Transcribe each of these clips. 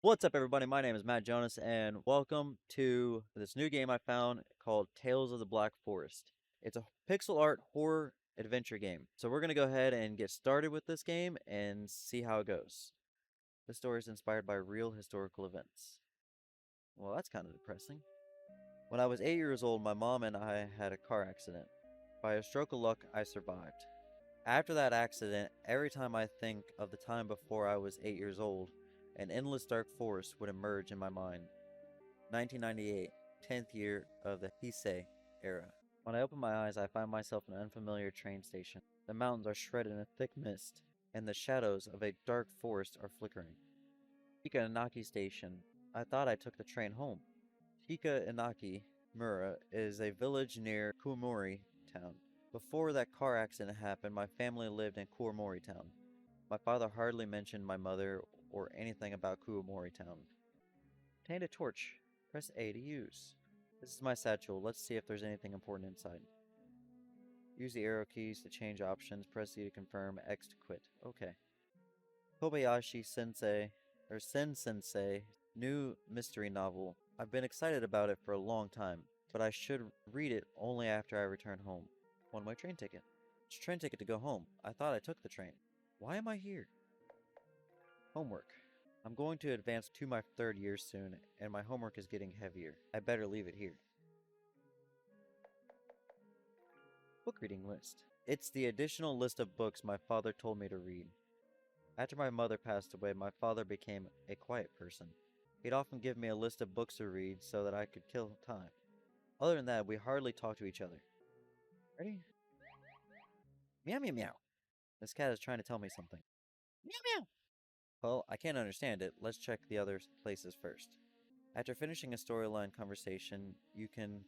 What's up, everybody? My name is Matt Jonas, and welcome to this new game I found called Tales of the Black Forest. It's a pixel art horror adventure game. So we're going to go ahead and get started with this game and see how it goes. This story is inspired by real historical events. Well, that's kind of depressing. When I was 8 years old, my mom and I had a car accident. By a stroke of luck, I survived. After that accident, every time I think of the time before I was 8 years old, an endless dark forest would emerge in my mind. 1998, 10th year of the Heisei era. When I open my eyes, I find myself in an unfamiliar train station. The mountains are shrouded in a thick mist, and the shadows of a dark forest are flickering. Shika Inaki Station. I thought I took the train home. Shika Inaki Mura is a village near Kuomori town. Before that car accident happened, my family lived in Kuomori town. My father hardly mentioned my mother or anything about Kuomori town. Obtained a torch. Press A to use. This is my satchel. Let's see if there's anything important inside. Use the arrow keys to change options. Press C to confirm. X to quit. Okay. Kobayashi Sensei, or Sen Sensei, new mystery novel. I've been excited about it for a long time, but I should read it only after I return home. One-way train ticket. It's a train ticket to go home. I thought I took the train. Why am I here? Homework. I'm going to advance to my 3rd year soon, and my homework is getting heavier. I better leave it here. Book reading list. It's the additional list of books my father told me to read. After my mother passed away, my father became a quiet person. He'd often give me a list of books to read so that I could kill time. Other than that, we hardly talked to each other. Ready? Meow meow meow. This cat is trying to tell me something. Meow meow. Well, I can't understand it. Let's check the other places first. After finishing a storyline conversation, you can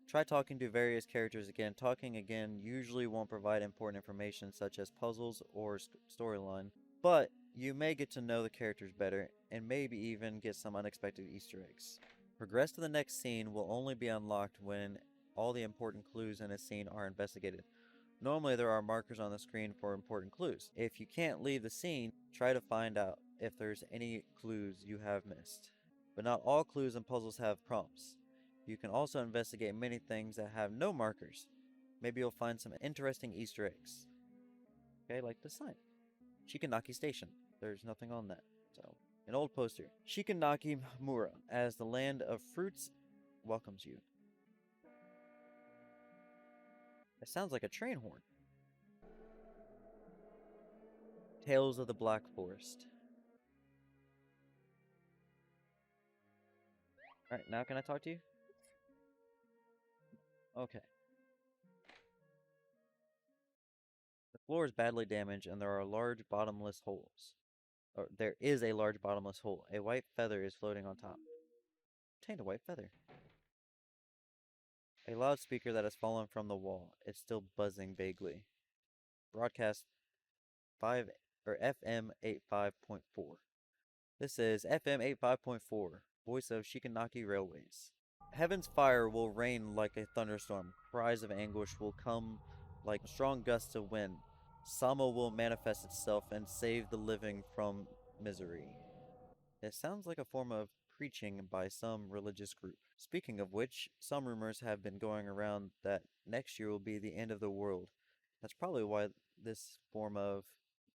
try talking to various characters again. Talking again usually won't provide important information such as puzzles or storyline, but you may get to know the characters better and maybe even get some unexpected Easter eggs. Progress to the next scene will only be unlocked when all the important clues in a scene are investigated. Normally there are markers on the screen for important clues. If you can't leave the scene, try to find out if there's any clues you have missed. But not all clues and puzzles have prompts. You can also investigate many things that have no markers. Maybe you'll find some interesting Easter eggs. Okay, like the sign. Shikanaki Station. There's nothing on that. So, an old poster. Shikanaki Mura, as the land of fruits welcomes you. It sounds like a train horn. Tales of the Black Forest. Alright, now can I talk to you? Okay. The floor is badly damaged and there are large bottomless holes. Or there is a large bottomless hole. A white feather is floating on top. Obtained a white feather. A loudspeaker that has fallen from the wall. It's still buzzing vaguely. Broadcast 5 or FM 85.4. This is FM 85.4, voice of Shikanaki Railways. Heaven's fire will rain like a thunderstorm. Cries of anguish will come like strong gusts of wind. Sama will manifest itself and save the living from misery. It sounds like a form of preaching by some religious group. Speaking of which, some rumors have been going around that next year will be the end of the world. That's probably why this form of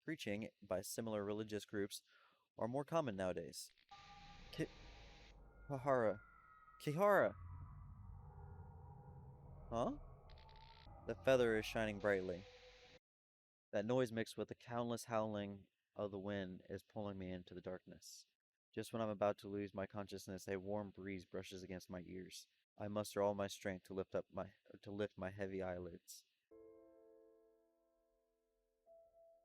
preaching by similar religious groups are more common nowadays. Kihara. Kihara! Huh? The feather is shining brightly. That noise mixed with the countless howling of the wind is pulling me into the darkness. Just when I'm about to lose my consciousness, a warm breeze brushes against my ears. I muster all my strength to lift my heavy eyelids.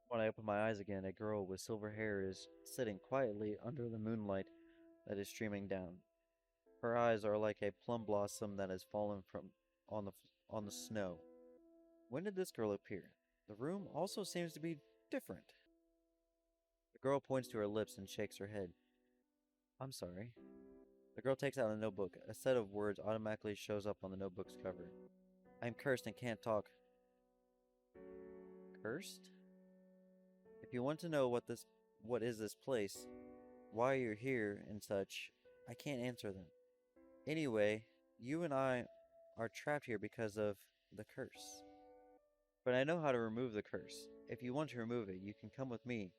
When I open my eyes again, a girl with silver hair is sitting quietly under the moonlight that is streaming down. Her eyes are like a plum blossom that has fallen from on the snow. When did this girl appear? The room also seems to be different. The girl points to her lips and shakes her head. I'm sorry. The girl takes out a notebook. A set of words automatically shows up on the notebook's cover. I'm cursed and can't talk. Cursed? If you want to know what is this place, why you're here and such, I can't answer them. Anyway, you and I are trapped here because of the curse. But I know how to remove the curse. If you want to remove it, you can come with me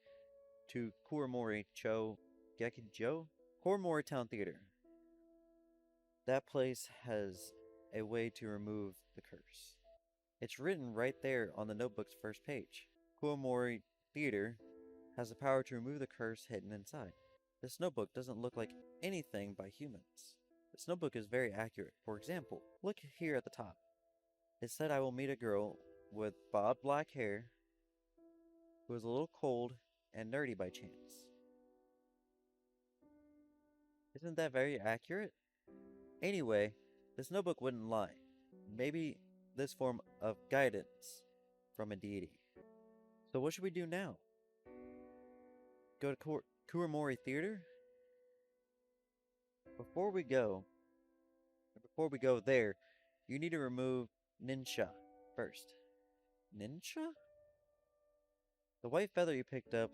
to Kuramori Cho Gekijo? Kuramori Town Theater. That place has a way to remove the curse. It's written right there on the notebook's first page. Kuramori Theater has the power to remove the curse hidden inside. This notebook doesn't look like anything by humans. This notebook is very accurate. For example, look here at the top. It said I will meet a girl with bob black hair who is a little cold and nerdy by chance. Isn't that very accurate? Anyway, this notebook wouldn't lie. Maybe this form of guidance from a deity. So what should we do now? Go to Kuramori Theater? Before we go there, you need to remove Ninsha first. Ninsha? The white feather you picked up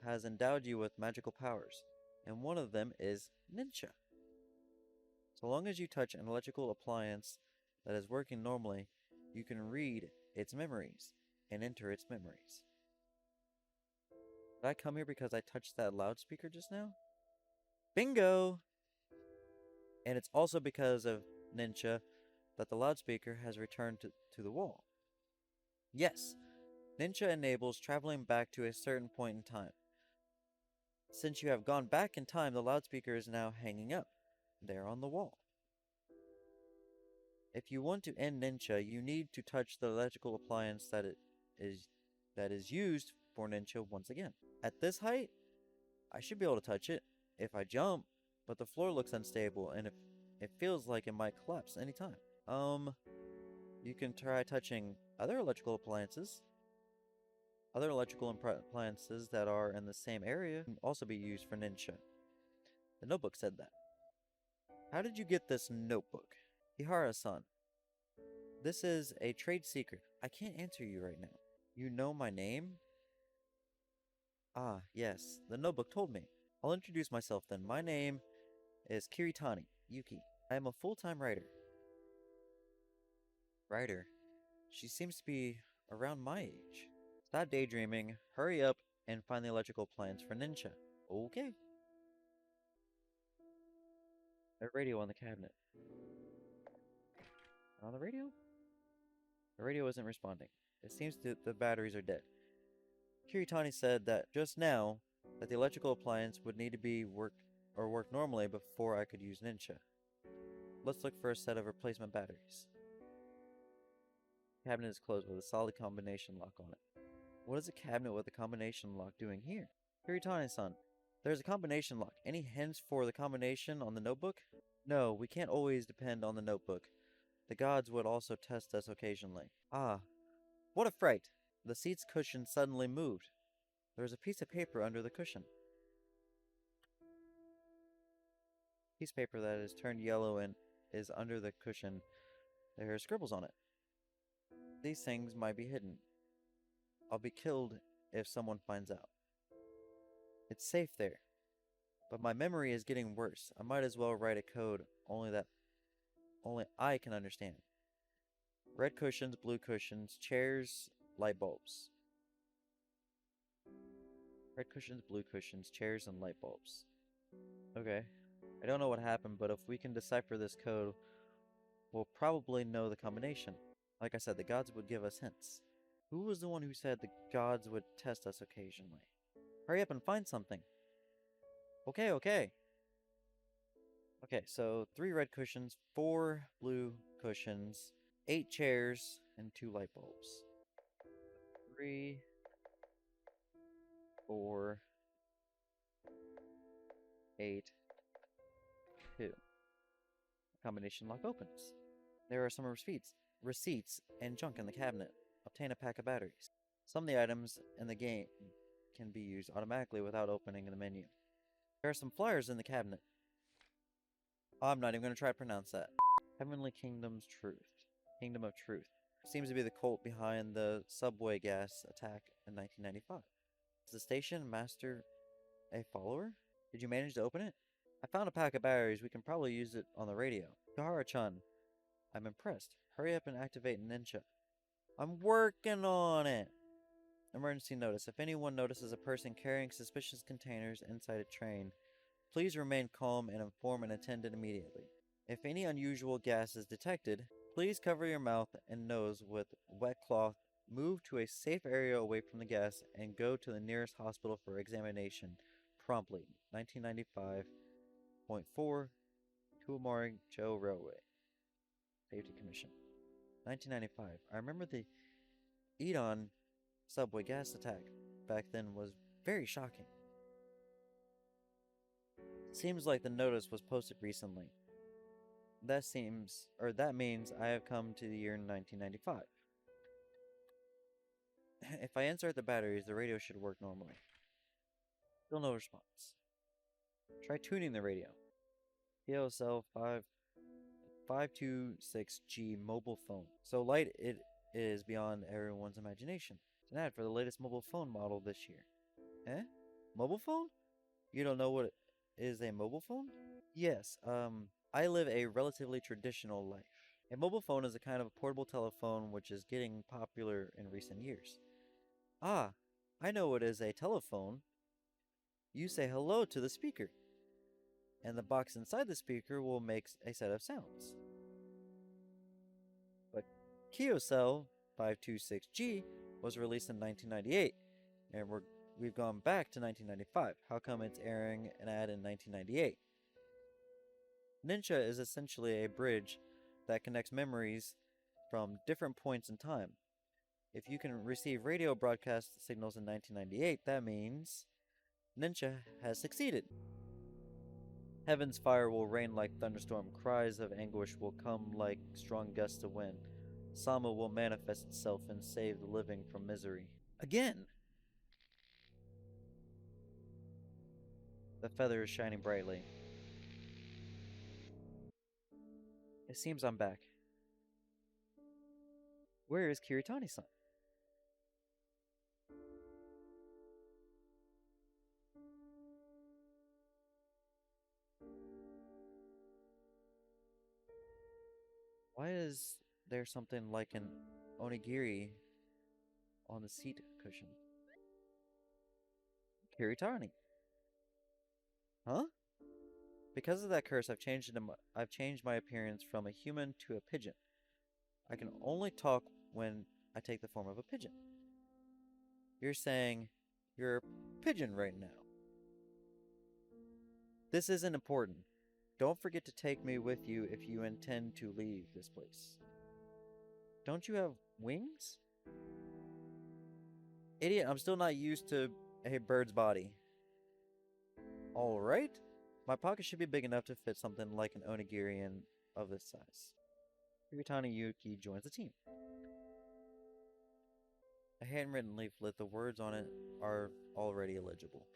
has endowed you with magical powers, and one of them is Ninsha. So long as you touch an electrical appliance that is working normally, you can read its memories and enter its memories. Did I come here because I touched that loudspeaker just now? Bingo! And it's also because of Ninsha that the loudspeaker has returned to the wall. Yes, Ninsha enables traveling back to a certain point in time. Since you have gone back in time, the loudspeaker is now hanging up, there on the wall. If you want to end Ninsha, you need to touch the electrical appliance that is used for Ninsha once again. At this height, I should be able to touch it if I jump, but the floor looks unstable and it feels like it might collapse anytime. You can try touching other electrical appliances. Other electrical appliances that are in the same area can also be used for Ninsha. The notebook said that. How did you get this notebook? Ihara-san, this is a trade secret. I can't answer you right now. You know my name? Ah, yes, the notebook told me. I'll introduce myself then. My name is Kiritani Yuki. I am a full-time writer. Writer? She seems to be around my age. Stop daydreaming, hurry up, and find the electrical plans for Ninsha. Okay. A radio on the cabinet. On the radio? The radio isn't responding. It seems that the batteries are dead. Kiritani said that just now that the electrical appliance would need to be work normally before I could use Ninsha. Let's look for a set of replacement batteries. The cabinet is closed with a solid combination lock on it. What is a cabinet with a combination lock doing here? Kiritani-san, there's a combination lock. Any hints for the combination on the notebook? No, we can't always depend on the notebook. The gods would also test us occasionally. Ah, what a fright! The seat's cushion suddenly moved. There was a piece of paper under the cushion. Piece of paper that is turned yellow and is under the cushion. There are scribbles on it. These things might be hidden. I'll be killed if someone finds out. It's safe there. But my memory is getting worse. I might as well write a code only I can understand. Red cushions, blue cushions, chairs, light bulbs. Red cushions, blue cushions, chairs, and light bulbs. Okay. I don't know what happened, but if we can decipher this code, we'll probably know the combination. Like I said, the gods would give us hints. Who was the one who said the gods would test us occasionally? Hurry up and find something. Okay. Okay, so 3 red cushions, 4 blue cushions, 8 chairs, and 2 light bulbs. 3, 4, 8, 2. Combination lock opens. There are some receipts, and junk in the cabinet. Obtain a pack of batteries. Some of the items in the game can be used automatically without opening the menu. There are some flyers in the cabinet. I'm not even going to try to pronounce that. Heavenly Kingdom's Truth. Kingdom of Truth. Seems to be the cult behind the subway gas attack in 1995. Is the station master a follower? Did you manage to open it? I found a pack of batteries. We can probably use it on the radio. Kahara-chan, I'm impressed. Hurry up and activate Ninja. I'm working on it. Emergency notice. If anyone notices a person carrying suspicious containers inside a train, please remain calm and inform an attendant immediately. If any unusual gas is detected, please cover your mouth and nose with wet cloth, move to a safe area away from the gas, and go to the nearest hospital for examination promptly. 1995.4 Tuamari Joe Railway Safety Commission. 1995. I remember the Edon subway gas attack back then was very shocking. Seems like the notice was posted recently. That means I have come to the year 1995. If I insert the batteries, the radio should work normally. Still no response. Try tuning the radio. POCell 526G mobile phone. So light it is beyond everyone's imagination. It's an ad for the latest mobile phone model this year. Eh? Mobile phone? You don't know what is a mobile phone? Yes, I live a relatively traditional life. A mobile phone is a kind of portable telephone which is getting popular in recent years. Ah, I know what is a telephone. You say hello to the speaker, and the box inside the speaker will make a set of sounds. But KyoCell 526G was released in 1998, and we've gone back to 1995. How come it's airing an ad in 1998? Ninja is essentially a bridge that connects memories from different points in time. If you can receive radio broadcast signals in 1998, that means Ninja has succeeded. Heaven's fire will rain like thunderstorm, cries of anguish will come like strong gusts of wind. Sama will manifest itself and save the living from misery. Again! The feather is shining brightly. It seems I'm back. Where is Kiritani-san? Why is there something like an onigiri on the seat cushion? Kiritani. Huh? Because of that curse, I've changed my appearance from a human to a pigeon. I can only talk when I take the form of a pigeon. You're saying you're a pigeon right now. This isn't important. Don't forget to take me with you if you intend to leave this place. Don't you have wings? Idiot, I'm still not used to a bird's body. Alright. My pocket should be big enough to fit something like an onigiri of this size. Kiritani Yuki joins the team. A handwritten leaflet, the words on it are already illegible.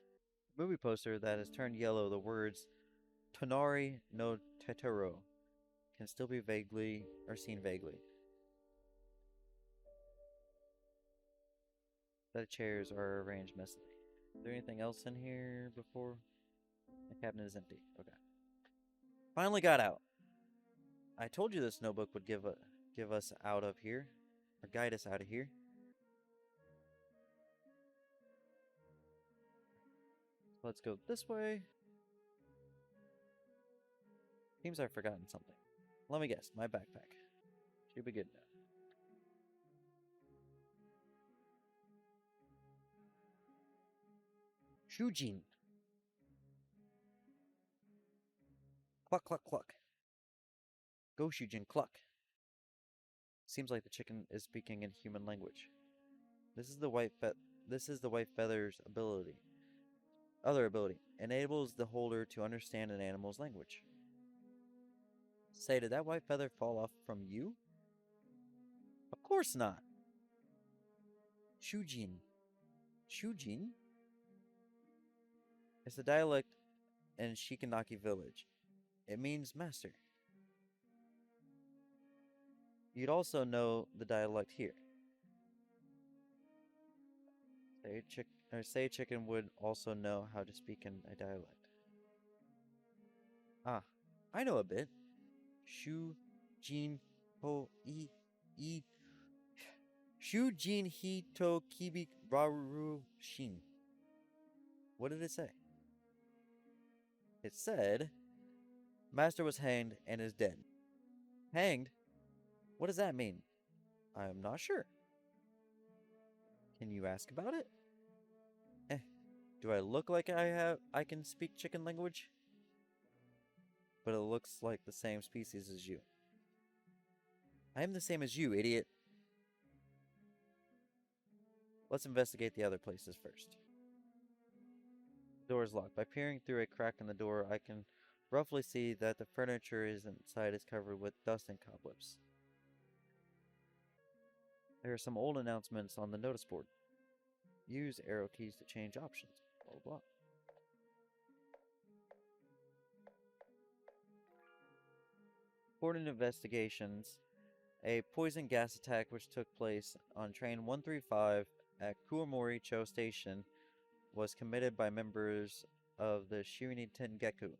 A movie poster that has turned yellow, the words Tonari no Tetero can still be seen vaguely. The chairs are arranged messily. Is there anything else in here before? The cabinet is empty. Okay. Finally got out. I told you this notebook would give us out of here, or guide us out of here. Let's go this way. Seems I've forgotten something. Let me guess, my backpack. Should be good now. Shujin. Cluck, cluck, cluck. Go, Shujin, cluck. Seems like the chicken is speaking in human language. This is the white feather's ability. Other ability enables the holder to understand an animal's language. Say, did that white feather fall off from you? Of course not. Shujin. Shujin? It's a dialect in Shikanaki village. It means master. You'd also know the dialect here. Say chicken would also know how to speak in a dialect. Ah, I know a bit. Shu Jin Ho I Shu Jin Hito Kibi Raru Shin. What did it say? It said Master was hanged and is dead. Hanged? What does that mean? I'm not sure. Can you ask about it? Eh, do I look like I can speak chicken language? But it looks like the same species as you. I am the same as you, idiot. Let's investigate the other places first. The door is locked. By peering through a crack in the door, I can roughly see that the furniture inside is covered with dust and cobwebs. There are some old announcements on the notice board. Use arrow keys to change options. Blah, blah, blah. According to investigations, a poison gas attack which took place on train 135 at Kuomori Cho Station was committed by members of the Shirini Tengeku.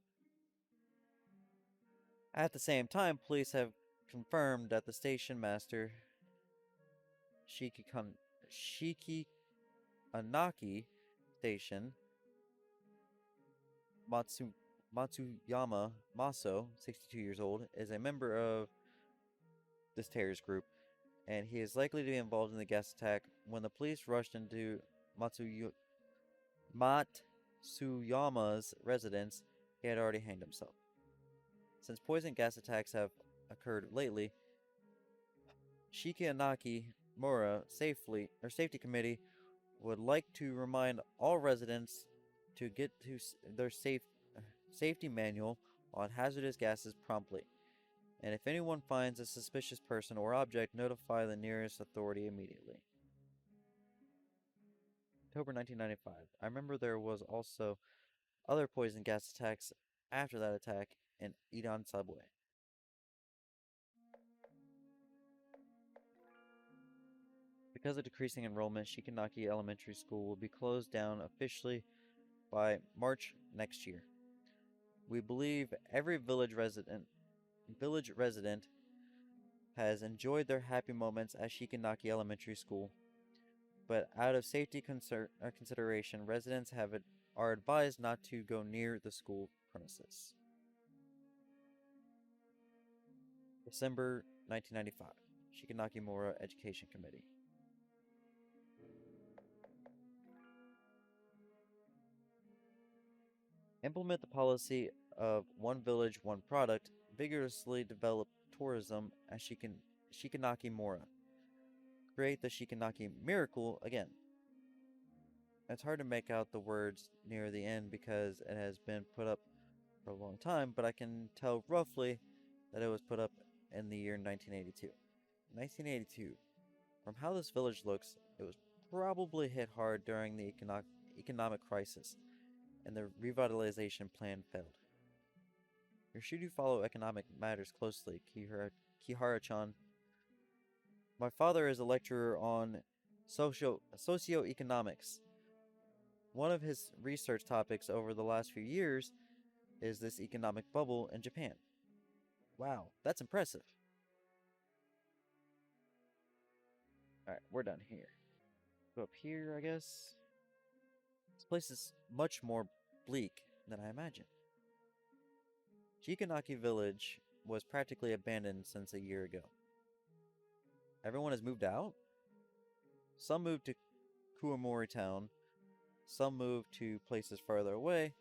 At the same time, police have confirmed that the station master, Shiki Anaki Station, Matsuyama Maso, 62 years old, is a member of this terrorist group, and he is likely to be involved in the gas attack. When the police rushed into Matsuyama's residence, he had already hanged himself. Since poison gas attacks have occurred lately, Shikianaki Mura Safety Committee would like to remind all residents to get to their safety manual on hazardous gases promptly. And if anyone finds a suspicious person or object, notify the nearest authority immediately. October 1995. I remember there was also other poison gas attacks after that attack in Idan subway. Because of decreasing enrollment, Shikanaki Elementary School will be closed down officially by March next year. We believe every village resident has enjoyed their happy moments at Shikanaki Elementary School, but out of safety consideration, residents are advised not to go near the school premises. December 1995. Shikanaki Mora Education Committee. Implement the policy of one village, one product. Vigorously develop tourism at Shikanaki Mora. Create the Shikanaki Miracle again. It's hard to make out the words near the end because it has been put up for a long time, but I can tell roughly that it was put up in the year 1982. 1982. From how this village looks, it was probably hit hard during the economic crisis, and the revitalization plan failed. Or should you follow economic matters closely, Kihara-chan? My father is a lecturer on socioeconomics. One of his research topics over the last few years is this economic bubble in Japan. Wow, that's impressive. Alright, we're done here. Go up here, I guess. This place is much more bleak than I imagined. Shikanaki Village was practically abandoned since a year ago. Everyone has moved out? Some moved to Kuomori Town, some moved to places farther away.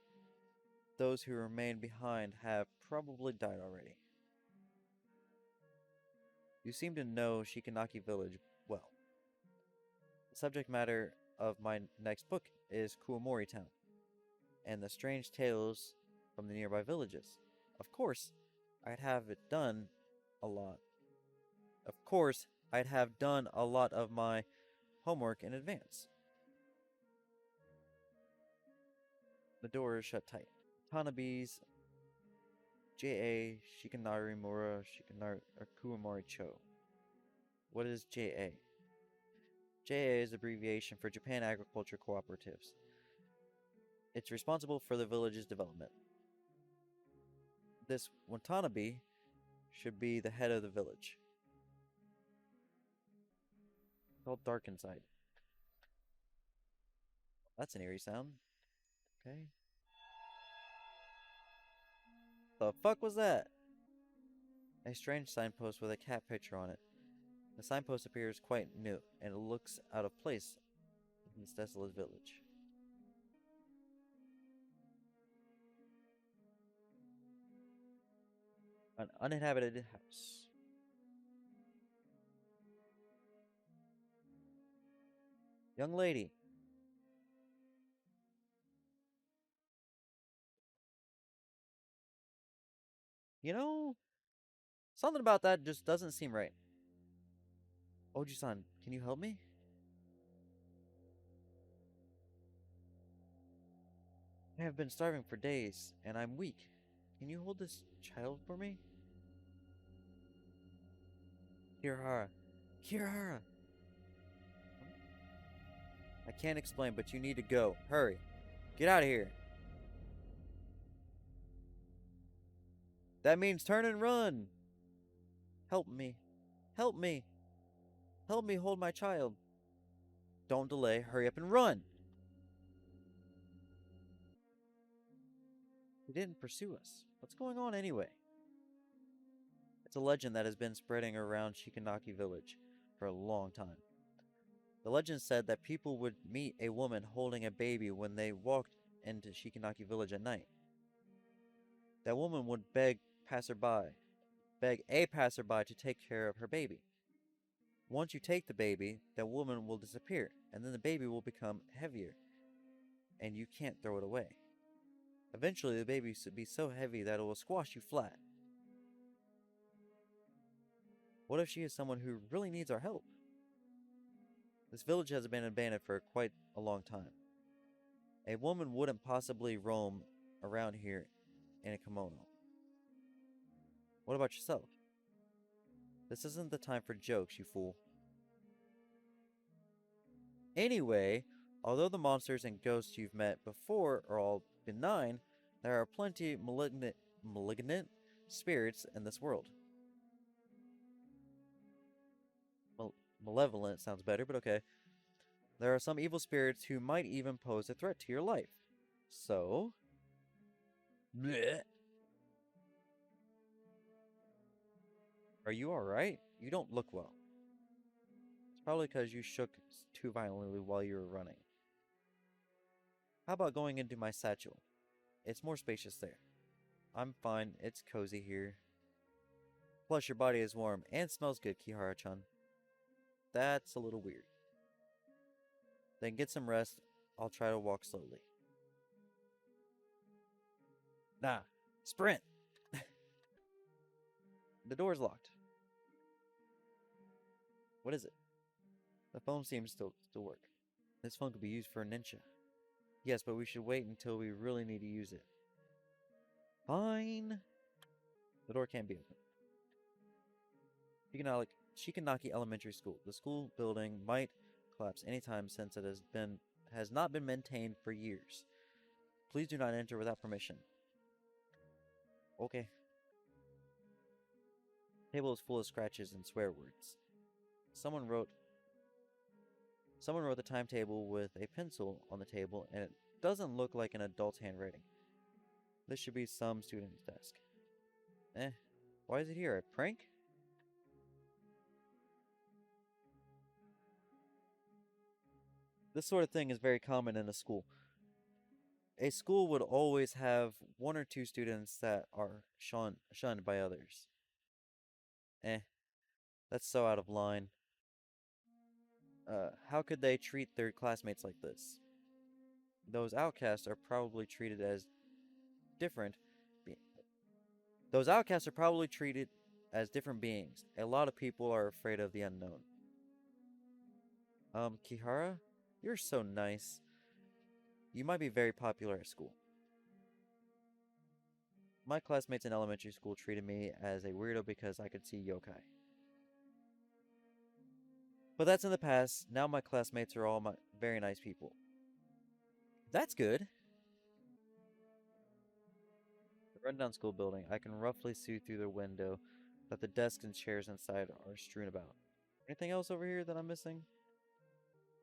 Those who remain behind have probably died already. You seem to know Shikanaki Village well. The subject matter of my next book is Kuomori Town, and the strange tales from the nearby villages. Of course, I'd have done a lot of my homework in advance. The door is shut tight. Tanabe's J.A. Shikanari Mura Shikanari or Kuomori Cho. What is J.A.? J.A. is abbreviation for Japan Agriculture Cooperatives. It's responsible for the village's development. This Watanabe should be the head of the village. Felt dark inside. That's an eerie sound. Okay. The fuck was that? A strange signpost with a cat picture on it. The signpost appears quite new, and it looks out of place in this desolate village. An uninhabited house. Young lady, you know, something about that just doesn't seem right. Oji-san, can you help me? I have been starving for days, and I'm weak. Can you hold this child for me? Kirihara. Kirihara! I can't explain, but you need to go. Hurry. Get out of here. That means turn and run. Help me. Help me. Help me hold my child. Don't delay. Hurry up and run. He didn't pursue us. What's going on anyway? It's a legend that has been spreading around Shikanaki village for a long time. The legend said that people would meet a woman holding a baby when they walked into Shikanaki village at night. That woman would beg a passerby to take care of her baby. Once you take the baby, that woman will disappear, and then the baby will become heavier, and you can't throw it away. Eventually, the baby will be so heavy that it will squash you flat. What if she is someone who really needs our help? This village has been abandoned for quite a long time. A woman wouldn't possibly roam around here in a kimono. What about yourself? This isn't the time for jokes, you fool. Anyway, although the monsters and ghosts you've met before are all benign, there are plenty malignant spirits in this world. Malevolent sounds better, but okay. There are some evil spirits who might even pose a threat to your life. So, bleh. Are you alright? You don't look well. It's probably because you shook too violently while you were running. How about going into my satchel? It's more spacious there. I'm fine. It's cozy here. Plus, your body is warm and smells good, Kihara-chan. That's a little weird. Then get some rest. I'll try to walk slowly. Nah, sprint! The door's locked. What is it? The phone seems to still work. This phone could be used for a ninja. Yes, but we should wait until we really need to use it. Fine. The door can't be opened. Shikanaki Elementary School. The school building might collapse anytime since it has not been maintained for years. Please do not enter without permission. Okay. The table is full of scratches and swear words. Someone wrote the timetable with a pencil on the table, and it doesn't look like an adult's handwriting. This should be some student's desk. Why is it here? A prank? This sort of thing is very common in a school. A school would always have one or two students that are shunned by others. Eh, that's so out of line. How could they treat their classmates like this? Those outcasts are probably treated as different. Be Those outcasts are probably treated as different beings. A lot of people are afraid of the unknown. Kihara, you're so nice. You might be very popular at school. My classmates in elementary school treated me as a weirdo because I could see yokai. But that's in the past. Now my classmates are all very nice people. That's good. Rundown school building. I can roughly see through the window that the desks and chairs inside are strewn about. Anything else over here that I'm missing?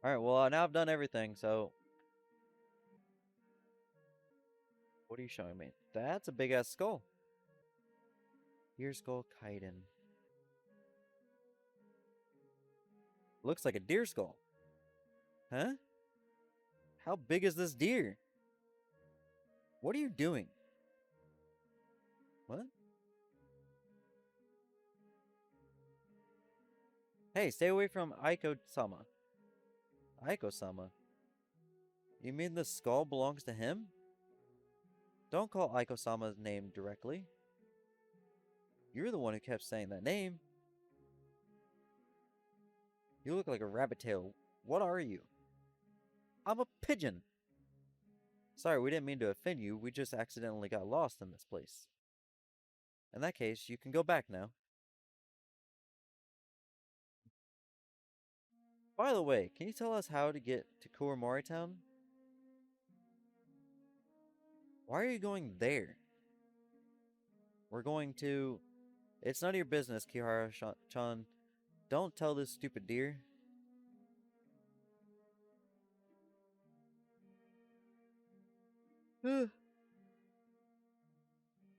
Alright, well, now I've done everything, so what are you showing me? That's a big ass skull. Deer skull chitin. Looks like a deer skull. Huh? How big is this deer? What are you doing? What? Hey, stay away from Aiko-sama. Aiko-sama? You mean the skull belongs to him? Don't call Aiko-sama's name directly. You're the one who kept saying that name. You look like a rabbit tail. What are you? I'm a pigeon. Sorry, we didn't mean to offend you. We just accidentally got lost in this place. In that case, you can go back now. By the way, can you tell us how to get to Kuramori Town? Why are you going there? We're going to... It's none of your business, Kihara-chan. Don't tell this stupid deer.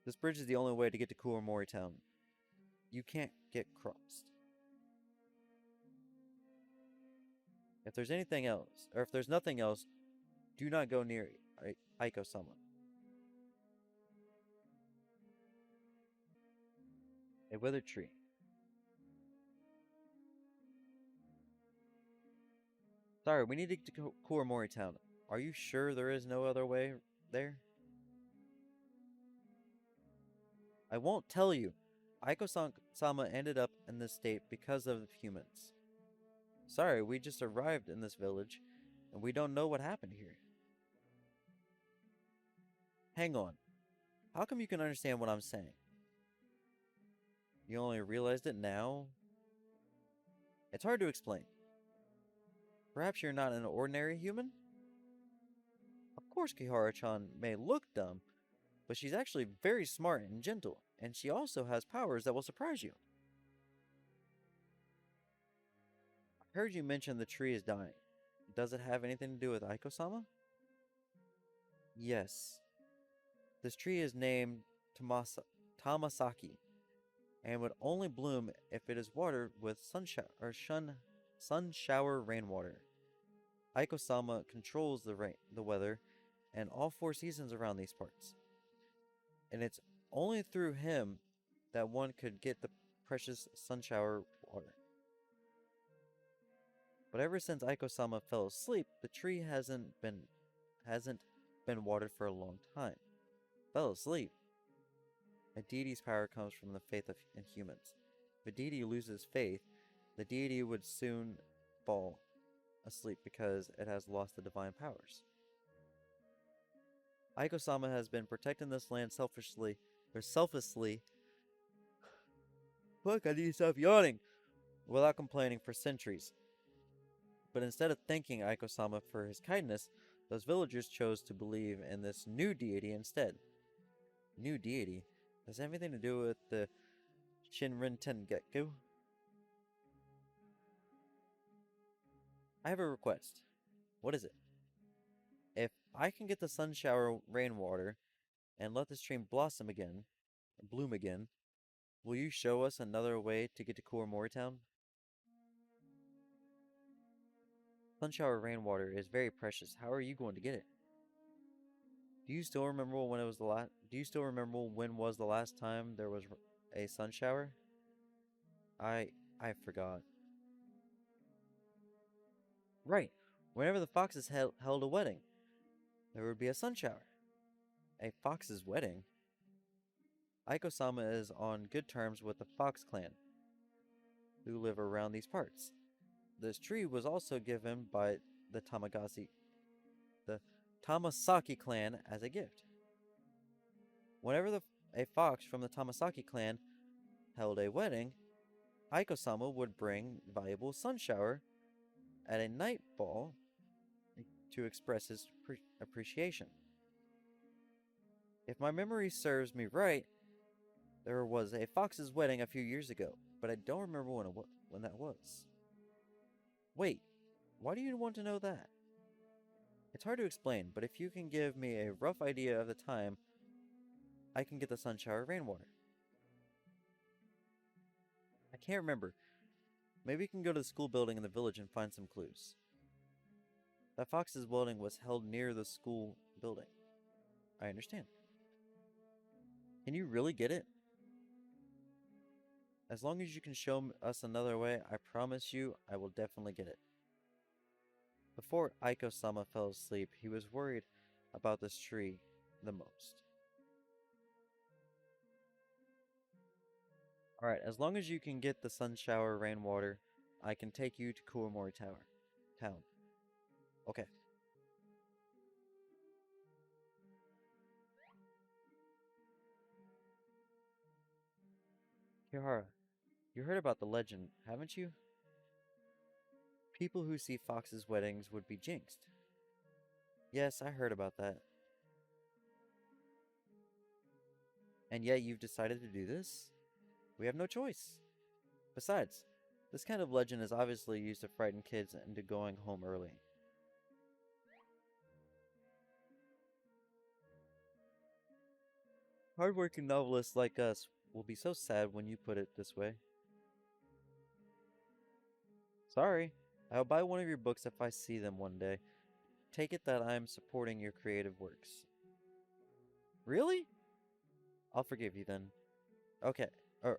This bridge is the only way to get to Kuramori Town. You can't get crossed. If there's anything else, or if there's nothing else, do not go near Aiko-sama. A withered tree. Sorry, we need to get to Kuramori Town. Are you sure there is no other way there? I won't tell you. Aiko-sama ended up in this state because of humans. Sorry, we just arrived in this village, and we don't know what happened here. Hang on. How come you can understand what I'm saying? You only realized it now? It's hard to explain. Perhaps you're not an ordinary human? Of course Kihara-chan may look dumb, but she's actually very smart and gentle, and she also has powers that will surprise you. I heard you mention the tree is dying. Does it have anything to do with Aiko-sama? Yes. This tree is named Tamasaki, and would only bloom if it is watered with sun shower rainwater. Aiko-sama controls the weather, and all 4 seasons around these parts. And it's only through him that one could get the precious sun shower water. But ever since Aiko-sama fell asleep, the tree hasn't been watered for a long time. Fell asleep. A deity's power comes from the faith in humans. If a deity loses faith, the deity would soon fall asleep because it has lost the divine powers. Aiko-sama has been protecting this land selfishly. Fuck, I need to stop yawning! Without complaining for centuries. But instead of thanking Aiko-sama for his kindness, those villagers chose to believe in this new deity instead. New deity? Does it have anything to do with the Shinrin Tengeku? I have a request. What is it? If I can get the sun shower rainwater and let this tree bloom again, will you show us another way to get to Kuramori Town? Sunshower rainwater is very precious. How are you going to get it? Do you still remember when was the last time there was a sun shower? I forgot. Right. Whenever the foxes held a wedding, there would be a sun shower. A fox's wedding? Aiko-sama is on good terms with the Fox clan, who live around these parts. This tree was also given by the Tamasaki clan as a gift. Whenever a fox from the Tamasaki clan held a wedding, Aiko-sama would bring valuable sun shower at a night ball to express his appreciation. If my memory serves me right, there was a fox's wedding a few years ago, but I don't remember when that was. Wait, why do you want to know that? It's hard to explain, but if you can give me a rough idea of the time, I can get the sun shower rainwater. I can't remember. Maybe you can go to the school building in the village and find some clues. That fox's wedding was held near the school building. I understand. Can you really get it? As long as you can show us another way, I promise you I will definitely get it. Before Aiko-sama fell asleep, he was worried about this tree the most. Alright, as long as you can get the sun shower rainwater, I can take you to Kuomori Town. Okay. Kihara, you heard about the legend, haven't you? People who see foxes' weddings would be jinxed. Yes, I heard about that. And yet you've decided to do this? We have no choice. Besides, this kind of legend is obviously used to frighten kids into going home early. Hardworking novelists like us will be so sad when you put it this way. Sorry, I'll buy one of your books if I see them one day. Take it that I'm supporting your creative works. Really? I'll forgive you then. Okay.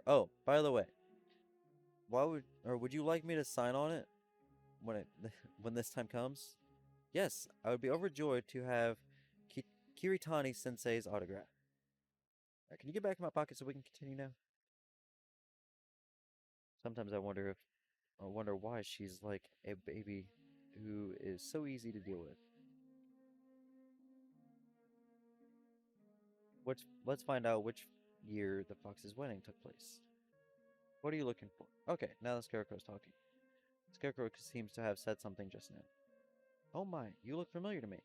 Oh, by the way, would you like me to sign on it when it when this time comes? Yes, I would be overjoyed to have Kiritani Sensei's autograph. Right, can you get back in my pocket so we can continue now? Sometimes I wonder why she's like a baby who is so easy to deal with. Let's find out which year the fox's wedding took place. What are you looking for? Okay, now the scarecrow's talking. The scarecrow seems to have said something just now. Oh my, you look familiar to me.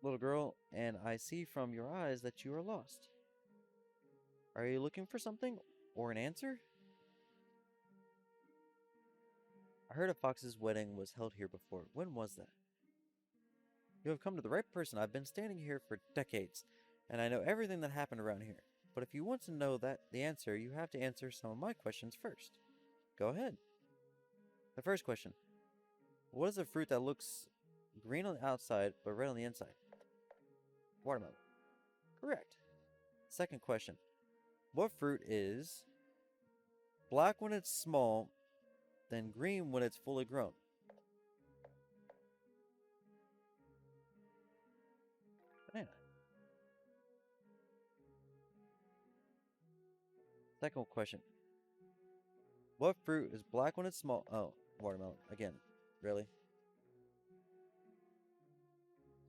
Little girl, and I see from your eyes that you are lost. Are you looking for something? Or an answer? I heard a fox's wedding was held here before. When was that? You have come to the right person. I've been standing here for decades, and I know everything that happened around here. But if you want to know the answer, you have to answer some of my questions first. Go ahead. The first question. What is a fruit that looks green on the outside but red on the inside? Watermelon. Correct. Second question. What fruit is black when it's small, then green when it's fully grown? Banana. Second question. What fruit is black when it's small? Oh, watermelon. Again. Really?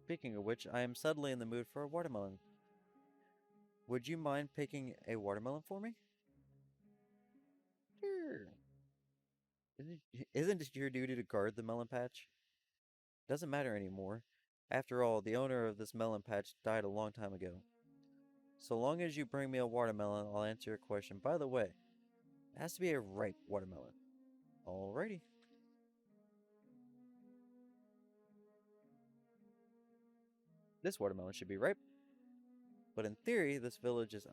Speaking of which, I am suddenly in the mood for a watermelon. Would you mind picking a watermelon for me? Sure. Isn't it your duty to guard the melon patch? Doesn't matter anymore. After all, the owner of this melon patch died a long time ago. So long as you bring me a watermelon, I'll answer your question. By the way, it has to be a ripe watermelon. Alrighty. This watermelon should be ripe. But in theory, this village is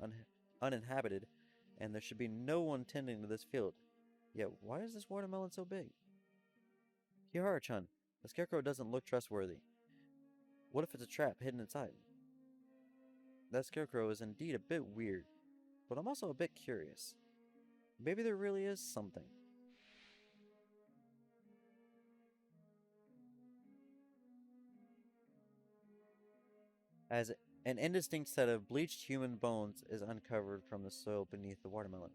uninhabited, and there should be no one tending to this field. Yet, why is this watermelon so big? Kihara-chan, the scarecrow doesn't look trustworthy. What if it's a trap hidden inside? That scarecrow is indeed a bit weird, but I'm also a bit curious. Maybe there really is something. As an indistinct set of bleached human bones is uncovered from the soil beneath the watermelon.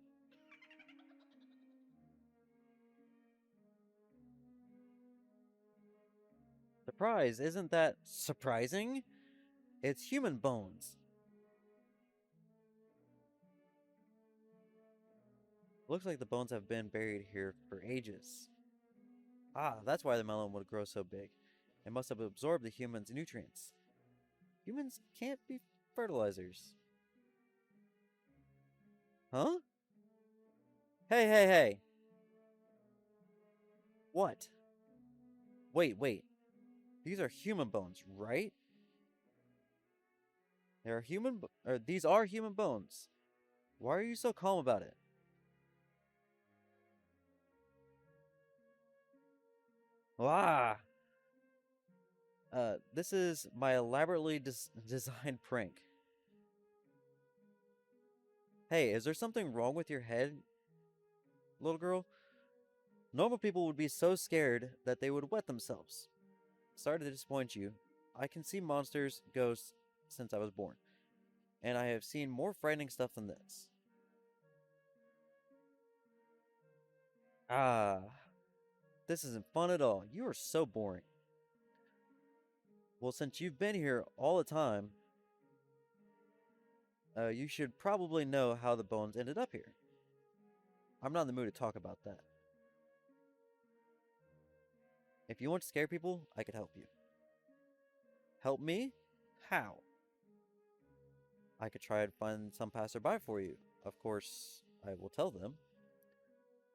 Surprise! Isn't that surprising? It's human bones. Looks like the bones have been buried here for ages. Ah, that's why the melon would grow so big. It must have absorbed the human's nutrients. Humans can't be fertilizers. Huh? Hey, hey, hey. What? Wait, wait. These are human bones, right? These are human bones. Why are you so calm about it? Ah! This is my elaborately designed prank. Hey, is there something wrong with your head, little girl? Normal people would be so scared that they would wet themselves. Sorry to disappoint you. I can see monsters, ghosts, since I was born, and I have seen more frightening stuff than this. Ah, this isn't fun at all. You are so boring. Well, since you've been here all the time, you should probably know how the bones ended up here. I'm not in the mood to talk about that. If you want to scare people, I could help you. Help me? How? I could try and find some passerby for you. Of course, I will tell them.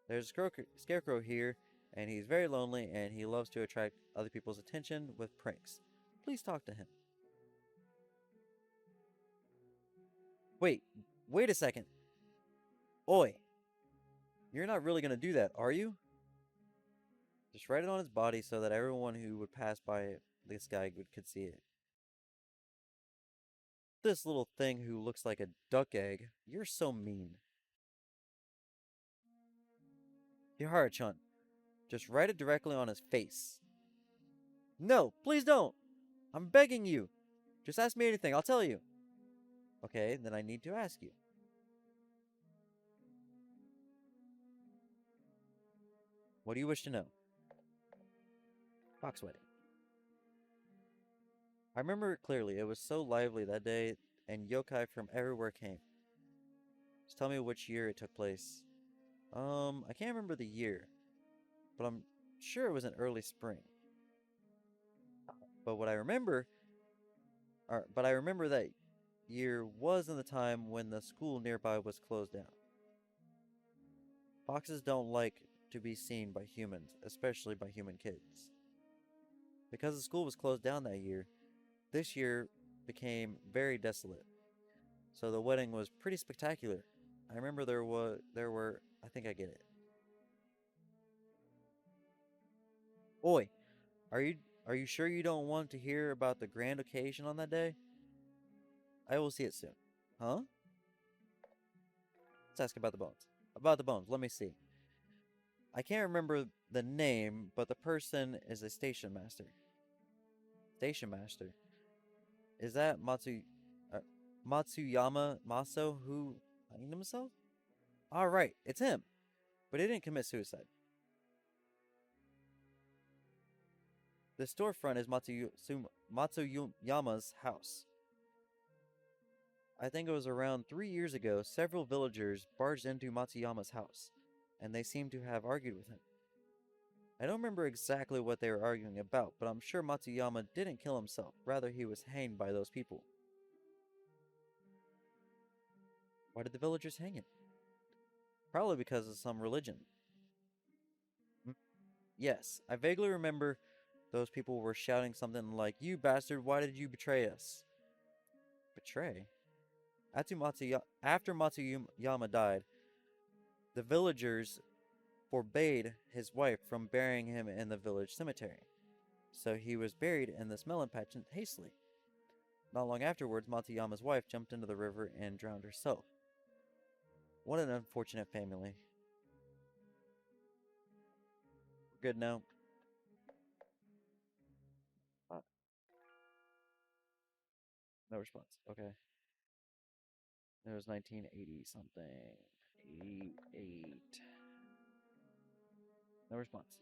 There's a scarecrow here, and he's very lonely, and he loves to attract other people's attention with pranks. Please talk to him. Wait, wait a second. Oi, you're not really gonna do that, are you? Just write it on his body so that everyone who would pass by this guy could see it. This little thing who looks like a duck egg. You're so mean. Hihara-chan, just write it directly on his face. No, please don't. I'm begging you. Just ask me anything, I'll tell you. Okay, then I need to ask you. What do you wish to know? Fox wedding. I remember it clearly. It was so lively that day, and yokai from everywhere came. Just tell me which year it took place. I can't remember the year, but I'm sure it was in early spring. But what I remember, but I remember that year was in the time when the school nearby was closed down. Foxes don't like to be seen by humans, especially by human kids. Because the school was closed down that year, this year became very desolate. So the wedding was pretty spectacular. I remember there were I think I get it. Oi, are you are you sure you don't want to hear about the grand occasion on that day? I will see it soon. Huh? Let's ask about the bones. About the bones, let me see. I can't remember the name, but the person is a station master. Station master. Is that uh, Matsuyama Maso who hanged himself? Alright, it's him. But he didn't commit suicide. The storefront is Matsuyama's house. I think it was around 3 years ago, several villagers barged into Matsuyama's house, and they seemed to have argued with him. I don't remember exactly what they were arguing about, but I'm sure Matsuyama didn't kill himself. Rather, he was hanged by those people. Why did the villagers hang him? Probably because of some religion. Hmm? Yes, I vaguely remember those people were shouting something like, "You bastard, why did you betray us?" Betray? After Matsuyama died, the villagers forbade his wife from burying him in the village cemetery. So he was buried in this melon patch hastily. Not long afterwards, Matsuyama's wife jumped into the river and drowned herself. What an unfortunate family. Good now. Uh, no response. Okay. It was 1980 something. 88. No response.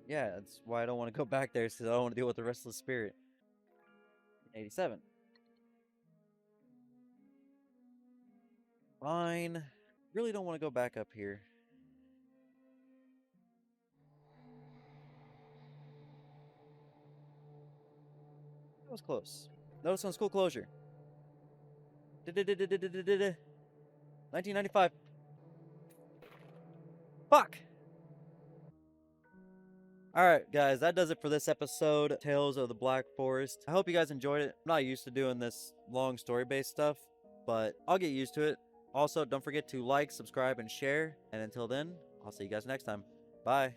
Yeah, that's why I don't want to go back there, because I don't want to deal with the restless spirit. 87. Fine. Really don't want to go back up here. That was close. Notice on school closure. 1995. Fuck! Alright, guys, that does it for this episode, Tales of the Black Forest. I hope you guys enjoyed it. I'm not used to doing this long story-based stuff, but I'll get used to it. Also, don't forget to like, subscribe, and share. And until then, I'll see you guys next time. Bye.